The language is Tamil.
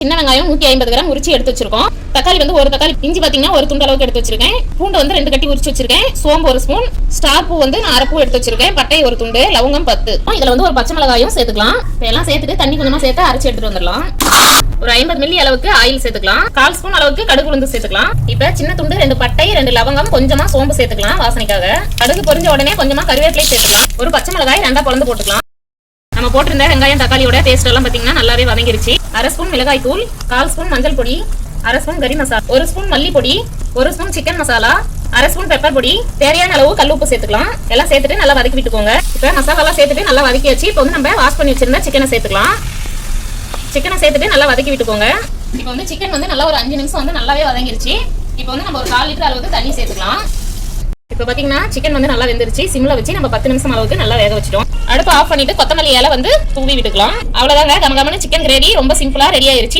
சின்ன வெங்காயம் 150 கிராம் உரிச்சு எடுத்து வச்சிருக்கோம். தக்காளி வந்து ஒரு தக்காளி, இஞ்சி பாத்தீங்கன்னா ஒரு துண்டு அளவுக்கு எடுத்து வச்சிருக்கேன். பூண்டு வந்து 2 கட்டி உரிச்சு வச்சிருக்கேன். சோம்பு 1 ஸ்பூன், ஸ்டார் பூ வந்து நான் 1/2 பூ எடுத்து வச்சிருக்கேன். பட்டை 1 துண்டு, லவங்கம் 10. இதுல வந்து ஒரு பச்சை மிளகாயும் சேர்த்துக்கலாம். எல்லாம் சேர்த்துட்டு தண்ணி கொஞ்சமா சேர்த்து அரைச்சு எடுத்துட்டு வந்துடலாம். ஒரு 50 மில்லி அளவுக்கு ஆயில் சேர்த்துக்கலாம். 1/4 ஸ்பூன் அளவுக்கு கடுகு உளுந்து சேர்த்துக்கலாம். இப்ப சின்ன துண்டு 2 பட்டை 2 லவங்கம் கொஞ்சமா சோம்பு சேர்த்துக்கலாம் வாசனைக்காக. கடுகு பொரிஞ்ச உடனே கொஞ்சமா கருவேப்பிலை சேர்த்துக்கலாம். ஒரு பச்சை மிளகாய் 2 பொளந்து போட்டுக்கலாம். நம்ம போட்டிருந்த வெங்காயம் தக்காளியோட டேஸ்ட் எல்லாம் பாத்தீங்கன்னா நல்லாவே வதங்கிருச்சு. 1/2 ஸ்பூன் மிளகாய் தூள், 1/4 ஸ்பூன் மஞ்சள் பொடி, 1/2 ஸ்பூன் கறி மசாலா, 1 ஸ்பூன் மல்லி பொடி, 1 spoon chicken masala, 1/2 spoon pepper பொடி, தேவையான அளவு கல் உப்பு சேர்த்துக்கலாம். எல்லாம் சேர்த்துட்டு நல்லா வதக்கி விட்டுக்கோங்க. இப்ப மசாலா எல்லாம் சேர்த்துட்டு நல்லா வதக்கி வச்சு இப்போ வந்து நம்ம வாஷ் பண்ணி வச்சிருந்த சிக்கனை சேர்த்துக்கலாம். சிக்கனை சேர்த்துட்டு நல்லா வதக்கி விட்டுக்கோங்க. இப்போ வந்து சிக்கன் வந்து நல்லா ஒரு 5 நிமிஷம் வந்து நல்லாவே வதங்கிருச்சு. இப்போ வந்து நம்ம ஒரு 1/4 லிட்டர் அளவுக்கு தண்ணி சேர்த்துக்கலாம். இப்போ பாத்தீங்கன்னா சிக்கன் வந்து நல்லா வெந்துருச்சு. சிம்ல வச்சு நம்ம 10 நிமிஷம் அளவுக்கு நல்லா வேக வச்சிட்டோம். அடுப்பு ஆஃப் பண்ணிட்டு கொத்தமல்லி இலை வந்து தூவி விட்டுக்கலாம். அவ்வளவுதாங்க, கமகமன்னு சிக்கன் கிரேவி ரொம்ப சிம்பிளா ரெடி ஆயிருச்சு.